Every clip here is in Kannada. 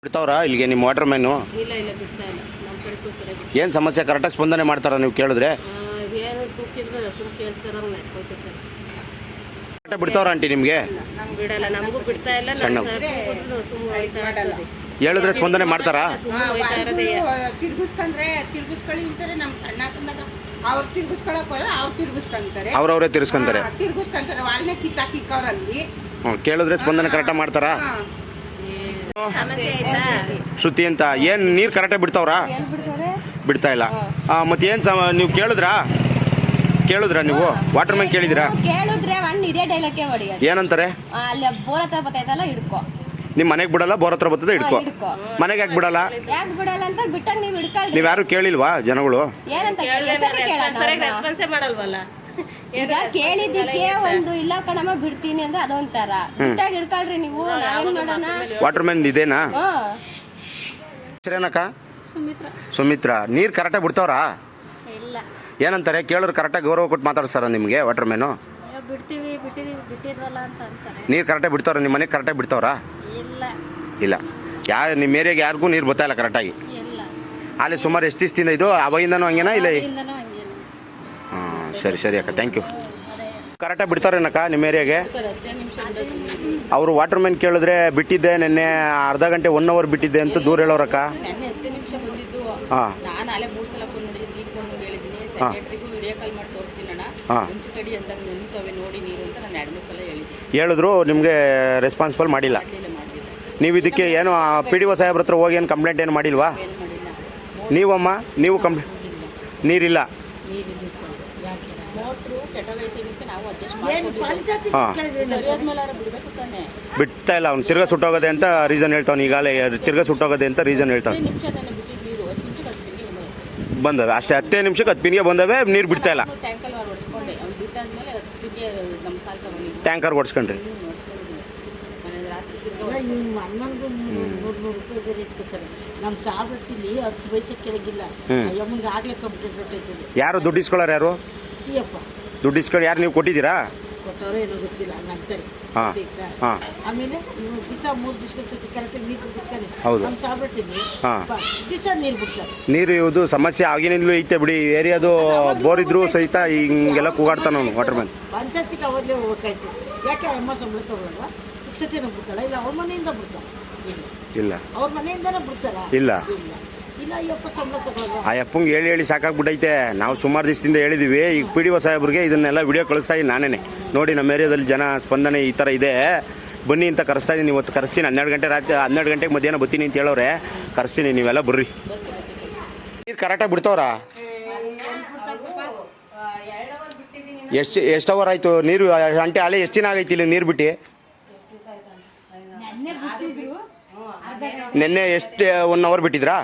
ಬಿಡ್ತಾವ್ರಾ ಇಲ್ಲಿಗೆ ನಿಮ್ಮ ವಾಟರ್ ಮ್ಯಾನು? ಇಲ್ಲ ಇಲ್ಲ ಬಿಡ್ತಾ ಇಲ್ಲ. ನಮ್ಮ ಕಡೆಗೂ ಸರಿಯಾಗಿ ಏನು ಸಮಸ್ಯೆ ಕರೆಕ್ಟಾಗಿ ಸ್ಪಂದನೆ ಮಾಡ್ತಾರಾ ನೀವು ಕೇಳಿದ್ರೆ? ಏನು ಕೂಗಿದ್ರೆ ಸುಮ್ಮನೆ ಕೇಳಿಸ್ತಾರ ನೆಟ್ಕೊಳ್ತಿರ್ತಾರೆ. ಕರೆಕ್ಟಾಗಿ ಬಿಡ್ತಾವ್ರಾ ಆಂಟಿ ನಿಮಗೆ? ನಮ್ಗೆ ಬಿಡಲ್ಲ, ನಮಗೂ ಬಿಡ್ತಾ ಇಲ್ಲ. ಸಣ್ಣ ಸುಮ್ಮನೆ ಹೇಳಿದ್ರೆ ಸ್ಪಂದನೆ ಮಾಡ್ತಾರಾ? ತಿರ್ಗಿಸ್ಕೊಂಡ್ರೆ ತಿರ್ಗಿಸ್ಕೊಳ್ಳಿ ಅಂತಾರೆ. ನಮ್ಮ ಸಣ್ಣ ಹಾಕೊಂಡಾಗ ಅವ್ರು ತಿರ್ಗಿಸ್ಕೊಳಕ್ ಹೋದ್ರೆ ಅವ್ರು ತಿರ್ಗಿಸ್ಕೊಂತಾರೆ, ಅವ್ರವರೇ ತಿರ್ಸ್ಕೊಂತಾರೆ. ತಿರ್ಗಿಸ್ಕೊಂತಾರೆ. ವಾಲ್ನೆ ಕಿಕ್ಕಾಕಿಕ್ಕವ್ರಲ್ಲಿ ಕೇಳಿದ್ರೆ ಸ್ಪಂದನೆ ಕರೆಕ್ಟಾಗಿ ಮಾಡ್ತಾರಾ? ಶ್ರುತಿ ಅಂತ ಏನು ನೀರು ಕರೆಕ್ಟಾಗಿ ಬಿಡ್ತಾವ್ರಾ? ಬಿಡ್ತಾ ಇಲ್ಲ. ಮತ್ತೆ ಏನು ನೀವು ಕೇಳಿದ್ರಾ ನೀವು ವಾಟರ್ ಮ್ಯಾನ್ ಕೇಳಿದಿರಾ? ಕೇಳಿದ್ರೆ ಅಣ್ಣ ಇದೇ ಡೈಲಾಗ್ಗೆ ಹೊಡಿಯೋದು. ಏನಂತಾರೆ? ಅಲ್ಲಿ ಬೋರ್ ಹತ್ರ ಬರ್ತೈತಲ್ಲ ಹಿಡ್ಕೊ. ನಿಮ್ಮ ಮನೆಗೆ ಬಿಡಲ್ಲ, ಬೋರ್ ಹತ್ರ ಬರ್ತದೆ ಹಿಡ್ಕೊ. ಮನೆಗೆ ಯಾಕೆ ಬಿಡಲ್ಲ? ಯಾಕೆ ಬಿಡಲ್ಲ ಅಂತ ಬಿಟ್ಟಾಗ ನೀವು ಹಿಡ್ಕೊಳ್ರಿ. ನೀವು ಯಾರು ಕೇಳಿಲ್ವಾ ಜನಗಳು? ಏನಂತ ರೆಸ್ಪಾನ್ಸೇ ಮಾಡಲ್ವಲ್ಲ. ಈಗ ಕೇಳಿದ್ದಕ್ಕೆ ಒಂದು ಇಲ್ಲ ಕಣಮ್ಮ ಬಿಡ್ತೀನಿ ಅಂದ್ರೆ ಅದೊಂಥರ. ಬಿಟ್ಟಾಗ ಹಿಡ್ಕೊಳ್ರಿ ನೀವು. ನಾವೇನ್ ಮಾಡೋಣ? ವಾಟರ್ ಮ್ಯಾನ್ ಇದೇನಾ? ಹೆಸರೇನಕ್ಕ? ಸುಮಿತ್ರಾ. ನೀರು ಕರೆಕ್ಟಾಗಿ ಬಿಡ್ತಾವ್ರಾ? ಇಲ್ಲ ಏನಂತಾರೆ ಕೇಳಿದ್ರು ಕರೆಕ್ಟಾಗಿ ಗೌರವ ಕೊಟ್ಟು ಮಾತಾಡ್ತಾರ ನಿಮಗೆ ವಾಟರ್ ಮ್ಯಾನು? ಬಿಟ್ಟಿದ್ವಲ್ಲ ಅಂತ ಅಂತಾರೆ. ನೀರು ಕರೆಕ್ಟಾಗಿ ಬಿಡ್ತಾವ್ರ? ನಿಮ್ಮ ಮನೆಗೆ ಕರೆಕ್ಟಾಗಿ ಬಿಡ್ತಾವ್ರಾ? ಇಲ್ಲ ಇಲ್ಲ. ನಿಮ್ಮ ಏರಿಯಾಗೆ ಯಾರಿಗೂ ನೀರು ಬರ್ತಾ ಇಲ್ಲ ಕರೆಕ್ಟಾಗಿ? ಇಲ್ಲ. ಅಲ್ಲಿ ಸುಮಾರು ಎಷ್ಟು ದಿವಸದಿಂದ ಇದು ಅವಾಗಿಂದನೂ ಹಂಗೇನಾ? ಇಲ್ಲ. ಇಂದನೂ ಹಂಗೇನೆ. ಹಾಂ ಸರಿ ಅಕ್ಕ, ಥ್ಯಾಂಕ್ ಯು. ಕರೆಕ್ಟಾಗಿ ಬಿಡ್ತಾರೇನಕ್ಕ ನಿಮ್ಮ ಏರಿಯಾಗೆ? ಅವರು ವಾಟರ್ ಮ್ಯಾನ್ ಕೇಳಿದ್ರೆ ಬಿಟ್ಟಿದ್ದೆ ನೆನ್ನೆ ಅರ್ಧ ಗಂಟೆ 1 ಅವರ್ ಬಿಟ್ಟಿದ್ದೆ ಅಂತ ದೂರ ಹೇಳೋರಕ್ಕ. ನೆನ್ನೆ 10 ನಿಮಿಷ ಬಂದಿದ್ದು. ಹಾಂ ನಾನು ಅಲ್ಲೇ 3 ಸಲ ಫೋನ್ ಮಾಡಿ ನೀಡ್ಕೊಂಡು ಹೇಳಿದ್ದೀನಿ. ಸೆಕ್ರೆಟರಿಗೂ ವಿಡಿಯೋ ಕಾಲ್ ಮಾಡಿ ತೋರಿಸ್ತೀನಿ ಅಣ್ಣ. ಮುಂಚೆ ಕಡಿ ಅಂದಾಗ ನಿಂತವೆ ನೋಡಿ ನೀರು ಅಂತ ನಾನು 2-3 ಸಲ ಹೇಳಿದ್ದೀನಿ. ಹೇಳಿದ್ರು ನಿಮಗೆ ರೆಸ್ಪಾನ್ಸಿಬಲ್ ಮಾಡಿಲ್ಲ. ನೀವು ಇದಕ್ಕೆ ಏನು PDO ಸಾಹೇಬ್ರ ಹತ್ರ ಹೋಗಿ ಏನು ಕಂಪ್ಲೇಂಟ್ ಏನು ಮಾಡಿಲ್ವಾ? ಏನು ಮಾಡಿಲ್ಲ. ನೀವಮ್ಮ ನೀವು ಕಂಪ್ಲೇಂಟ್? ನೀರಿಲ್ಲ. ಮೋಟ್ರು ಕೆಟ್ಟೋಗೈತೆ ಅಂತ ನಾವು ಅಡ್ಜಸ್ಟ್ ಮಾಡ್ಕೊಂಡಿದ್ದೀವಿ. ಹಾಂ ಸರಿಯಾದ್ಮೇಲೆ ಬಿಡಬೇಕು ತಾನೆ. ಬಿಡ್ತಾ ಇಲ್ಲ ಅವ್ನು. ತಿರ್ಗಾ ಸುಟ್ಟೋಗೋದೆ ಅಂತ ರೀಸನ್ ಹೇಳ್ತಾವ್ನು. ಈಗಾಗಲೇ ತಿರ್ಗಾ ಸುಟ್ಟೋಗೋದೆ ಅಂತ ರೀಸನ್ ಹೇಳ್ತಾನೆ. 10 ನಿಮಿಷ ತಾನೆ ಬಿಟ್ಟಿದ್ದು ನೀರು. 10 ನಿಮಿಷಕ್ಕೆ 10 ಪಿನ್ಗೆ ಬಂದವೆ ಅಷ್ಟೇ. 10 ನಿಮಿಷಕ್ಕೆ 10 ಪಿನ್ಗೆ ಬಂದವೆ. ನೀರು ಬಿಡ್ತಾ ಇಲ್ಲ. ಟ್ಯಾಂಕಲ್ಲಿ ಹೊಡಿಸ್ಕೊಂಡೆ. ಅವ್ನು ಬಿಟ್ಟಾದ್ಮೇಲೆ 10 ಪಿನ್ಗೆ ನಮ್ಮ ಸಾಲ್ ತಗೊಂಡಿದ್ದು. ಟ್ಯಾಂಕರ್ ಓಡಿಸ್ಕೊಂಡ್ರಿ? ಅಮ್ಮನಿಗೂ 100 ರೂಪಾಯಿ ಬೇರೆ ಇಸ್ಕೊತಾರೆ. ನಮ್ಮ ಚಾ ಬಟ್ಟಿಲಿ 10 ಪೈಸೆ ಕೆಳಗಿಲ್ಲ. ಅಮ್ಮನಿಗೆ ಆಗಲೇ ಕಂಪ್ಲೇಂಟ್ ಹೊಟ್ಟೈತದೆ. ಯಾರು ದುಡ್ಡು ಇಸ್ಕೊಳ್ಳೋರು? ಯಾರು ಈಯಪ್ಪ ದುಡ್ಡು ಇಸ್ಕೊಂಡು? ಯಾರು ನೀವು ಕೊಟ್ಟಿದ್ದೀರಾ? ಕೊಟ್ಟವ್ರೋ ಏನೋ ಗೊತ್ತಿಲ್ಲ ಹಂಗಂತಾರೆ. ಹಾಂ ಹಾಂ. ಆಮೇಲೆ ದಿವಸ 3 ದಿವಸಕ್ಕೆ ಕರೆಕ್ಟಾಗಿ ನೀರು ಬಿಡ್ತಾರೆ. ಹೌದು. ನಮ್ಮ ಚಾ ಬಟ್ಟಿಲಿ ಹಾಂ ದಿವಸ ನೀರು ಬಿಡ್ತಾರೆ. ನೀರು ಇದು ಸಮಸ್ಯೆ ಆಗಿನಿಂದಲೂ ಐತೆ ಬಿಡಿ. ಏರಿಯಾದು ಬೋರ್ ಇದ್ರು ಸಹಿತ ಹಿಂಗೆಲ್ಲ ಕೂಗಾಡ್ತಾನ ಅವನು ವಾಟರ್ ಮ್ಯಾನ್. ಪಂಚಾಯತಿಗೆ ಅವಾಗಲೇ ಹೋಗ್ಬೇಕಾಯ್ತು. ಯಾಕೆ ಅಮ್ಮ ಸಂಬಳ ತಗೊಳ್ಳಲ್ವಾ? ಶಿಕ್ಷಕನ ಬಿಡ್ತಾಳ? ಇಲ್ಲ ಅವ್ರ ಮನೆಯಿಂದ ಬಿಡ್ತಾಳ? ಇಲ್ಲ. ಅವ್ರ ಮನೆಯಿಂದನೇ ಬಿಡ್ತಾರ? ಇಲ್ಲ. ಇಲ್ಲ ಅಯ್ಯಪ್ಪ ಸಂಬಳ ತಗೊಳ್ಳಲ್ವಾ? ಆ ಅಪ್ಪಂಗೆ ಹೇಳಿ ಸಾಕಾಗ್ಬಿಟ್ಟೈತೆ. ನಾವು ಸುಮಾರು ದಿವಸದಿಂದ ಹೇಳಿದ್ದೀವಿ. ಈಗ PDO ಸಾಹೇಬ್ರಿಗೆ ಇದನ್ನೆಲ್ಲ ವಿಡಿಯೋ ಕಳಿಸ್ತಾ ಇದ್ದೀನಿ ನಾನೇ. ನೋಡಿ ನಮ್ಮ ಏರಿಯಾದಲ್ಲಿ ಜನ ಸ್ಪಂದನೆ ಈ ಥರ ಇದೆ, ಬನ್ನಿ ಅಂತ ಕರೆಸ್ತಾ ಇದ್ದೀನಿ. ಇವತ್ತು ಕರೆಸ್ತೀನಿ. 12 ಗಂಟೆ ರಾತ್ರಿ 12 ಗಂಟೆಗೆ ಮಧ್ಯಾಹ್ನ ಬರ್ತೀನಿ ಅಂತ ಹೇಳೋರೆ. ಕರೆಸ್ತೀನಿ, ನೀವೆಲ್ಲ ಬರ್ರಿ. ನೀರು ಕರೆಕ್ಟಾಗಿ ಬಿಡ್ತಾವ್ರಾ? ಎಷ್ಟು ಅವರ್ ಆಯಿತು ನೀರು? ಅಂಟೆ ಅಲ್ಲೇ ಎಷ್ಟು ದಿನ ಆಗೈತಿ ಇಲ್ಲಿ ನೀರು ಬಿಟ್ಟು? ನಿನ್ನೆ ಎಷ್ಟು 1 ಅವರ್ ಬಿಟ್ಟಿದ್ರಾ?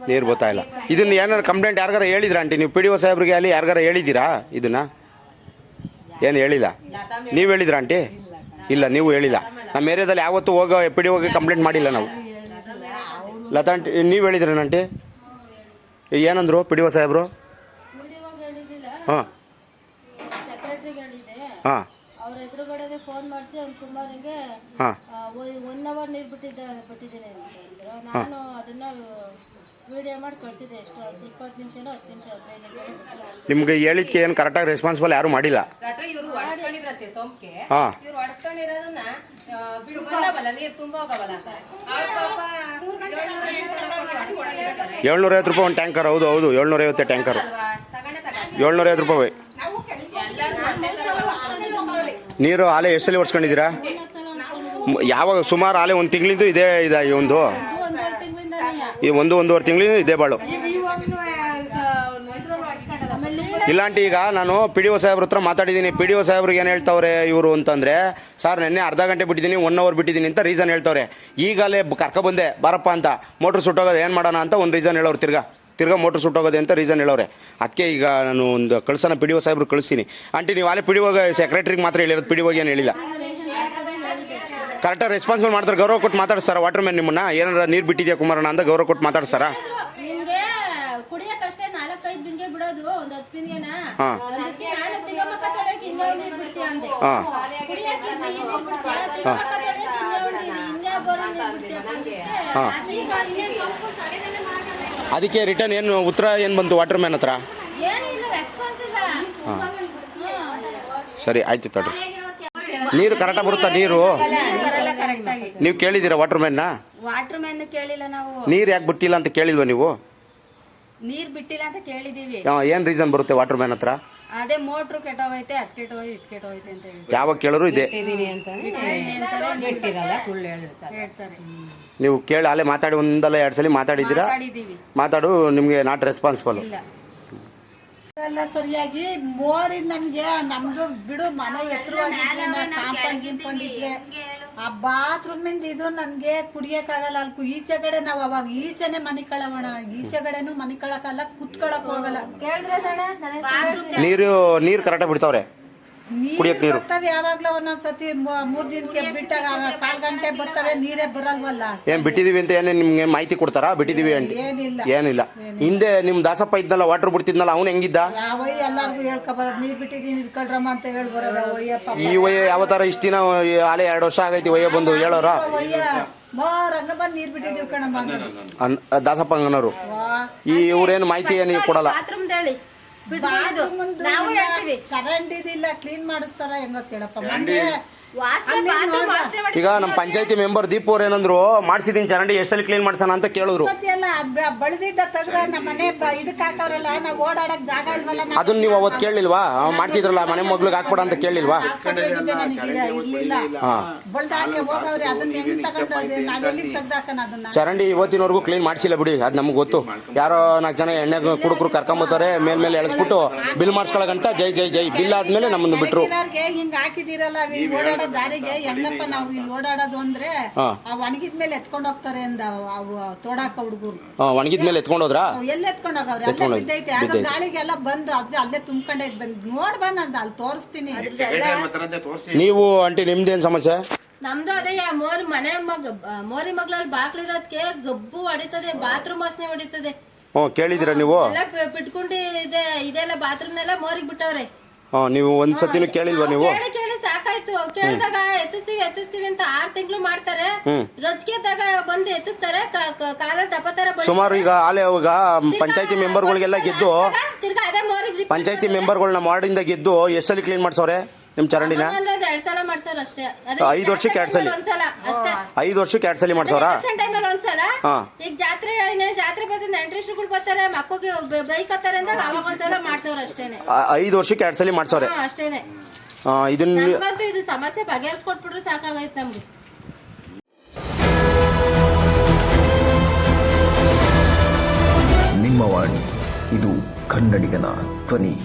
ನೀರು ಬರ್ತಾ ಇಲ್ಲ. ಇದನ್ನ ಏನಾರು ಕಂಪ್ಲೇಂಟ್ ಯಾರಿಗಾರ ಹೇಳಿದ್ರಾ ಆಂಟಿ ನೀವು? PDO ಸಾಹೇಬ್ರಿಗೆ ಅಲ್ಲಿ ಯಾರಿಗಾರ ಹೇಳಿದ್ದೀರಾ ಇದನ್ನ? ಏನು ಹೇಳಿಲ್ಲ. ನೀವು ಹೇಳಿದ್ರಾ ಆಂಟಿ? ಇಲ್ಲ, ನೀವು ಹೇಳಿಲ್ಲ. ನಮ್ಮ ಏರಿಯಾದಲ್ಲಿ ಯಾವತ್ತೂ PDOಗೆ ಕಂಪ್ಲೇಂಟ್ ಮಾಡಿಲ್ಲ ನಾವು. ಲತಾ ಆಂಟಿ ನೀವು ಹೇಳಿದ್ರೇನು ಆಂಟಿ? ಏನಂದ್ರು PDO ಸಾಹೇಬ್ರು? ಹಾಂ ಹಾಂ ಅವ್ರ ಎದುರುಗಡೆ ಫೋನ್ ಮಾಡಿಸಿ ಅವ್ನು ಕುಮಾರಿಗೆ ಹಾಂ 1 ಅವರ್ ನೀರು ಬಿಟ್ಟಿದ್ದೀನಿ ಅಂತಂದ್ರು. ನಾನು ಅದನ್ನ ವಿಡಿಯೋ ಮಾಡಿ ಕಳಿಸಿದೆ. ಎಷ್ಟು 20 ನಿಮಿಷನೋ 10 ನಿಮಿಷ 15 ನಿಮಿಷ. ನಿಮ್ಗೆ ಹೇಳಿದ್ಕೆ ಏನು ಕರೆಕ್ಟಾಗಿ ರೆಸ್ಪಾನ್ಸಿಬಲ್ ಯಾರು ಮಾಡಿಲ್ಲ? ಹಾಂ 750 ರೂಪಾಯಿ ಒಂದು ಟ್ಯಾಂಕರ್. ಹೌದು 750 ಟ್ಯಾಂಕರ್. 750 ರೂಪಾಯಿ ನೀರು. ಆಲೆ ಎಷ್ಟು ಸಲ ಒಡ್ಸ್ಕೊಂಡಿದ್ದೀರಾ? ಯಾವಾಗ? ಸುಮಾರು ಆಲೆ 1 ತಿಂಗಳಿಂದ ಇದೆ ಒಂದು ಈ 1-1.5 ತಿಂಗಳಿಂದ ಇದೆ ಬಾಳು. ಇಲ್ಲಾಂಟಿ ಈಗ ನಾನು PDO ಸಾಹೇಬ್ರ ಹತ್ರ ಮಾತಾಡಿದ್ದೀನಿ. PDO ಸಾಹೇಬ್ರಿಗೆ ಏನು ಹೇಳ್ತಾವ್ರೆ ಇವರು ಅಂತಂದರೆ, ಸರ್ ನೆನ್ನೆ ಅರ್ಧ ಗಂಟೆ ಬಿಟ್ಟಿದ್ದೀನಿ, 1 ಅವರ್ ಬಿಟ್ಟಿದ್ದೀನಿ ಅಂತ ರೀಸನ್ ಹೇಳ್ತವ್ರೆ. ಈಗಲೇ ಕರ್ಕೊಬಂದೆ ಬಾರಪ್ಪ ಅಂತ. ಮೋಟ್ರ್ ಸುಟ್ಟೋಗೋದು ಏನು ಮಾಡೋಣ ಅಂತ ಒಂದು ರೀಸನ್ ಹೇಳೋರು. ತಿರ್ಗಾ ಮೋಟ್ರ್ ಸುಟ್ಟೋಗೋದೆ ಅಂತ ರೀಸನ್ ಹೇಳೋರೆ. ಅದಕ್ಕೆ ಈಗ ನಾನು ಒಂದು ಕಳ್ಸೋಣ PDO ಸಾಹೇಬ್ರು ಕಳಿಸ್ತೀನಿ. ಆಂಟಿ ನೀವು ಅಲ್ಲೇ PDOಗೆ ಸೆಕ್ರೆಟ್ರಿಗೆ ಮಾತ್ರ ಹೇಳಿರೋದು, PDOಗೆ ಏನು ಹೇಳಿಲ್ಲ. ಕರೆಕ್ಟಾಗಿ ರೆಸ್ಪಾನ್ಸಿಬಲ್ ಮಾಡ್ತಾರೆ, ಗೌರವ ಕೊಟ್ಟು ಮಾತಾಡ್ತಾರ ವಾಟರ್ ಮ್ಯಾನ್ ನಿಮ್ಮನ್ನ? ಏನಾರ ನೀರು ಬಿಟ್ಟಿದ್ಯಾ ಕುಮಾರಣ್ಣ ಅಂತ ಗೌರವ ಕೊಟ್ಟು ಮಾತಾಡ್ತಾರಾ? ನಿಮಗೆ ಕುಡಿಯೋಕ್ಕಷ್ಟೇ 4-5 5 ಬಿಂದಿಗೆ ಬಿಡೋದು ಒಂದ್ 10 ಬಿಂದಿಗೆನ ಹಾ. ಅದಕ್ಕೆ ನಾನು ತಿಂಗಮಕ್ಕ ತೊಳೆಯಕ್ಕೆ ಇನ್ನೂ ನೀರು ಬಿಡ್ತೀಯ ಅಂದೆ ಹಾ. ಕುಡಿಯಕ್ಕೆ ಈ ನೀರು ಬಿಡ್ತೀಯ ತಿಂಗಮಕ್ಕ ತೊಳೆಯಕ್ಕೆ ಇನ್ನೂ ಬರೋ ನೀರು ಬಿಡ್ತೀಯ ಅಂದಿದ್ದೆ. ಹಾ. ಈಗ ಇನ್ನೇನ್ ಸ್ವಲ್ಪ ತಡೆದಲ್ಲೇ ಮಾಡಲ್ಲ. ಅದಕ್ಕೆ ರಿಟರ್ನ್ ಏನು ಉತ್ತರ ಏನು ಬಂತು ವಾಟರ್ ಮ್ಯಾನ್ ಹತ್ರ? ಏನೂ ಇಲ್ಲ, ರೆಸ್ಪಾನ್ಸ್ ಇಲ್ಲ. ಸರಿ ಆಯ್ತು ತಡ್ರಿ. ನೀರು ಕರೆಕ್ಟಾಗಿ ಬರುತ್ತಾ? ನೀರು ಬರಲ್ಲ ಕರೆಕ್ಟ್ ಆಗಿ. ನೀವು ಕೇಳಿದ್ದೀರಾ ವಾಟರ್ ಮ್ಯಾನ್ನ? ವಾಟರ್ ಮ್ಯಾನ್ ಕೇಳಿಲ್ಲ ನಾವು. ನೀರು ಯಾಕೆ ಬಿಟ್ಟಿಲ್ಲ ಅಂತ ಕೇಳಿಲ್ವ ನೀವು? ನೀರ್ ಬಿಟ್ಟಿಲ್ಲ ಅಂತ ಕೇಳಿದೀವಿ. ಏನು ರೀಸನ್ ಬರುತ್ತೆ ವಾಟರ್ ಮ್ಯಾನ್ ಹತ್ರ? ಅದೇ ಮೋಟ್ರು ಕೆಟ್ಟೋಗೈತೆ, ಅದ್ ಕೆಟ್ಟೋಯ್ತು, ಇದ್ ಕೆಟ್ಟೋಯ್ತು ಅಂತ ಹೇಳಿ ಯಾವಾಗ ಕೇಳೋರು ಇದೆ ಹೇಳ್ತಾರೆ. ನೀವು ಕೇಳಿ ಅಲ್ಲೇ ಮಾತಾಡಿ ಒಂದಲ್ಲ 2 ಸಲ ಮಾತಾಡಿದ್ದೀರಾ? ಮಾತಾಡಿದೀವಿ. ಮಾತಾಡು, ನಿಮಗೆ ನಾಟ್ ರೆಸ್ಪಾನ್ಸಿಬಲ್. ಇಲ್ಲ ಎಲ್ಲ ಸರಿಯಾಗಿ ಮೋರಿಂದ ನಮ್ದು ಬಿಡು ಮನೆ ಎತ್ತರವಾಗಿದ್ರೆ ಕಾಂಪೌಂಡ್ ಗಿಂಪೌಂಡಿದ್ರೆ ಆ ಬಾತ್ರೂಮಿಂದ ಇದು ನನ್ಗೆ ಕುಡಿಯಕ್ಕಾಗಲ್ಲ. ಅಲ್ಕು ಈಚೆಗಡೆ ನಾವು ಅವಾಗ ಈಚೆನೆ ಮನೆ ಕಳವಣ, ಈಚೆಗಡೆನು ಮನೆ ಕಳಕಲ್ಲ, ಕುತ್ಕೊಳಕ್ ಹೋಗಲ್ಲ. ನೀರು ಕರೆಕ್ಟಾಗಿ ಬಿಡ್ತಾವ್ರೆ? ಕುಡಿಯಕ್ ನೀರು ಬರ್ತವೆ ಯಾವಾಗ್ಲೂ ಒಂದೊಂದ್ಸತಿ 3 ದಿನಕ್ಕೆ ಬಿಟ್ಟಾಗ 1/4 ಗಂಟೆ ಬರ್ತವೆ, ನೀರೇ ಬರಲ್ವಲ್ಲ. ಏನು ಬಿಟ್ಟಿದೀವಿ ಅಂತ ಏನೇ ನಿಮ್ಗೆ ಮಾಹಿತಿ ಕೊಡ್ತಾರಾ? ಬಿಟ್ಟಿದೀವಿ ಅಂತ ಏನಿಲ್ಲ ಏನಿಲ್ಲ. ಹಿಂದೆ ನಿಮ್ ದಾಸಪ್ಪ ಇದ್ನಲ್ಲ, ವಾಟರ್ ಬಿಡ್ತಿದ್ನಲ್ಲ, ಅವ್ನು ಹೆಂಗಿದ್ದ? ಯಾವ ಎಲ್ಲಾರ್ಗು ಹೇಳ್ಕೊಬರೋದು, ನೀರ್ ಬಿಟ್ಟಿದೀನಿ ಇಟ್ಕೊಳ್ರಮ್ಮ ಅಂತ ಹೇಳ್ಬರೋದ. ಒಯ್ಯಪ್ಪ ಈ ವಯ ಯಾವ ಥರ ಇಷ್ಟ ದಿನ ಆಲೆ 2 ವರ್ಷ ಆಗೈತಿ ವಯ್ಯ ಬಂದು ಹೇಳೋರ? ಒಯ್ಯ ರಂಗ ಬಂದ್ ನೀರ್ ಬಿಟ್ಟಿದೀವಿ ಕಣಮ್ಮ ಅನ್ನೋದು. ದಾಸಪ್ಪ ಅಂಗನವರು ಈ ಇವ್ರೇನು ಮಾಹಿತಿ ಏನು ಕೊಡಲ್ಲ. ಚರಂಡಿ ಇದಿಲ್ಲ, ಕ್ಲೀನ್ ಮಾಡಿಸ್ತಾರ ಹೆಂಗ ಕೇಳಪ್ಪ. ಮೊನ್ನೆ ಈಗ ನಮ್ಮ ಪಂಚಾಯತಿ ಮೆಂಬರ್ ದೀಪ್ ಅವ್ರು ಏನಂದ್ರು, ಮಾಡ್ಸಿದೀನಿ ಚರಂಡಿ ಎಷ್ಟಲ್ಲಿ ಕ್ಲೀನ್ ಮಾಡ್ಸೋಣ ಅಂತ ಕೇಳಿದ್ರು. ಸತಿ ಅಲ್ಲ ಬಳದಿದ್ದ ತೆಗ್ದ ನಮ್ಮ ಮನೆ ಇದಕ್ ಹಾಕವ್ರಲ್ಲ, ನಾವ್ ಓಡಾಡಕ್ ಜಾಗ ಇಲ್ವಲ್ಲ. ಅದನ್ನ ನೀವು ಅವತ್ತು ಕೇಳಿಲ್ವಾ? ಮಾಡ್ತಿದ್ರಲ್ಲ ಮನೆ ಮಗ್ಳಿಗೆ ಹಾಕ್ಬಿಡ ಅಂತ ಕೇಳಿಲ್ವಾ? ಇರ್ಲಿಲ್ಲ, ಬಳ್ದ ಹಾಕಿ ಹೋಗವ್ರಿ. ಅದನ್ನ ಹೆಂಗ್ ತಗೊಂಡೋದ್ರಿ? ನಾವೆಲ್ಲಿ ತೆಗ್ದಾಕನ ಅದನ್ನ? ಚರಂಡಿ ಇವತ್ತಿನವರೆಗೂ ಕ್ಲೀನ್ ಮಾಡ್ಸಿಲ್ಲ ಬಿಡಿ, ಅದು ನಮ್ಗೆ ಗೊತ್ತು. ಯಾರೋ 4 ಜನ ಎಣ್ಣೆ ಕುಡುಕರು ಕರ್ಕೊಂಬತ್ತಾರೆ, ಮೇಲ್ಮೇಲೆ ಎಳಿಸ್ಬಿಟ್ಟು ಬಿಲ್ ಮಾಡಿಸ್ಕೊಳ್ಳೋ ಗಂಟ ಜೈ ಜೈ ಜೈ. ಬಿಲ್ ಆದ್ಮೇಲೆ ನಮ್ಮನ್ನು ಬಿಟ್ರು. ಹಿಂಗ್ ಹಾಕಿದಿರಲ್ಲ ಓಡಾಡೋ ದಾರಿಗೆ ಹೆಂಗಪ್ಪ ನಾವು ಇಲ್ಲಿ ಓಡಾಡೋದು ಅಂದ್ರೆ ಆ ಒಣಗಿದ್ಮೇಲೆ ಎತ್ಕೊಂಡ್ ಹೋಗ್ತಾರೆ ಅಂದ ಅವು ತೋಡಾಕ ಹುಡುಗರು. ಒಣಗಿದ್ಮೇಲೆ ಎತ್ಕೊಂಡೋದ್ರಾ? ಎಲ್ಲ ಎತ್ಕೊಂಡ್ ಹೋಗವ್ರೆ, ಅಲ್ಲೇ ಬಿದ್ದೈತೆ. ಅದು ಗಾಳಿಗೆಲ್ಲ ಬಂದು ಅದು ಅಲ್ಲೇ ತುಂಬ್ಕೊಂಡೆ ಬಂದು ನೋಡ್ ಬಂದ್ ಅಂತ ಅಲ್ಲಿ ತೋರಿಸ್ತೀನಿ. ನೀವು ಆಂಟಿ ನಿಮ್ದೇನ್ ಸಮಸ್ಯೆ? ನಮ್ದು ಅದೇ ಮನೆ ಮೋರಿ ಮಗ್ಳಲ್ಲಿ ಬಾಕ್ಲಿರೋದಕ್ಕೆ ಗಬ್ಬು ಹೊಡಿತದೆ, ಬಾತ್ರೂಮ್ ವಾಸನೆ ಹೊಡಿತದೆ. ಕೇಳಿದಿರ ನೀವು? ಎಲ್ಲ ಬಿಟ್ಕೊಂಡು ಇದೆಲ್ಲ ಬಾತ್ರೂಮ್ನೆಲ್ಲ ಮೋರಿಗೆ ಬಿಟ್ಟವ್ರೆ. ನೀವು ಒಂದ್ಸತಿನೂ ಕೇಳಿಲ್ವಾ ನೀವು? ಕೇಳಿ ಸಾಕಾಯ್ತು. ಕೇಳಿದಾಗ ಎತ್ತಿಸ್ತೀವಿ ಅಂತ 6 ತಿಂಗಳು ಮಾಡ್ತಾರೆ. ರೊಚ್ಗೆದಾಗ ಬಂದು ಎತ್ತಿಸ್ತಾರೆ, ಕಾಲ ದಪತರ ಸುಮಾರು. ಈಗ ಆಲೆ ಅವಾಗ ಪಂಚಾಯತಿ ಮೆಂಬರ್ಗಳಿಗೆಲ್ಲ ಗೆದ್ದು, ತಿರ್ಗಾ ಅದೇ ಮೋರಿಗೆ ಪಂಚಾಯತಿ ಮೆಂಬರ್ಗಳನ್ನ ವಾರ್ಡಿಂದ ಗೆದ್ದು ಎಷ್ಟಲ್ಲಿ ಕ್ಲೀನ್ ಮಾಡ್ಸವ್ರೆ ನಿಮ್ ಚರಂಡಿನ? 2 ಸಲ ಮಾಡ್ಸಾರ ಅಷ್ಟೇ. 5 ವರ್ಷಕ್ಕೆ 2 ಸಲ? ಒಂದ್ಸಲ ಅಷ್ಟೇ. 5 ವರ್ಷಕ್ಕೆ 2 ಸಲ ಮಾಡ್ಸವ್ರ? ಟೈಮಲ್ಲಿ ಒಂದ್ಸಲ. ಈಗ ಜಾತ್ರೆ ಬಂದ ನೆಂಟ್ರಿಸ್ಟ್ರುಗಳು ಬರ್ತಾರೆ, ಮಕ್ಕಳಿಗೆ ಬೈಕ್ ಹತ್ತಾರೆ ಅಂದಾಗ ಅವಾಗ ಒಂದ್ಸಲ ಮಾಡ್ಸವ್ರ ಅಷ್ಟೇನೆ. 5 ವರ್ಷಕ್ಕೆ 2 ಸಲ ಮಾಡ್ಸವ್ರೆ ಅಷ್ಟೇನೆ. ಇದನ್ನ ನಮ್ಗಂತೂ ಇದು ಸಮಸ್ಯೆ ಬಗೆಹರಿಸ್ಕೊಟ್ಬಿಟ್ರು ಸಾಕಾಗೈತೆ ನಮ್ಗೆ. ನಿಮ್ಮ ವಾಣಿ, ಇದು ಕನ್ನಡಿಗನ ಧ್ವನಿ.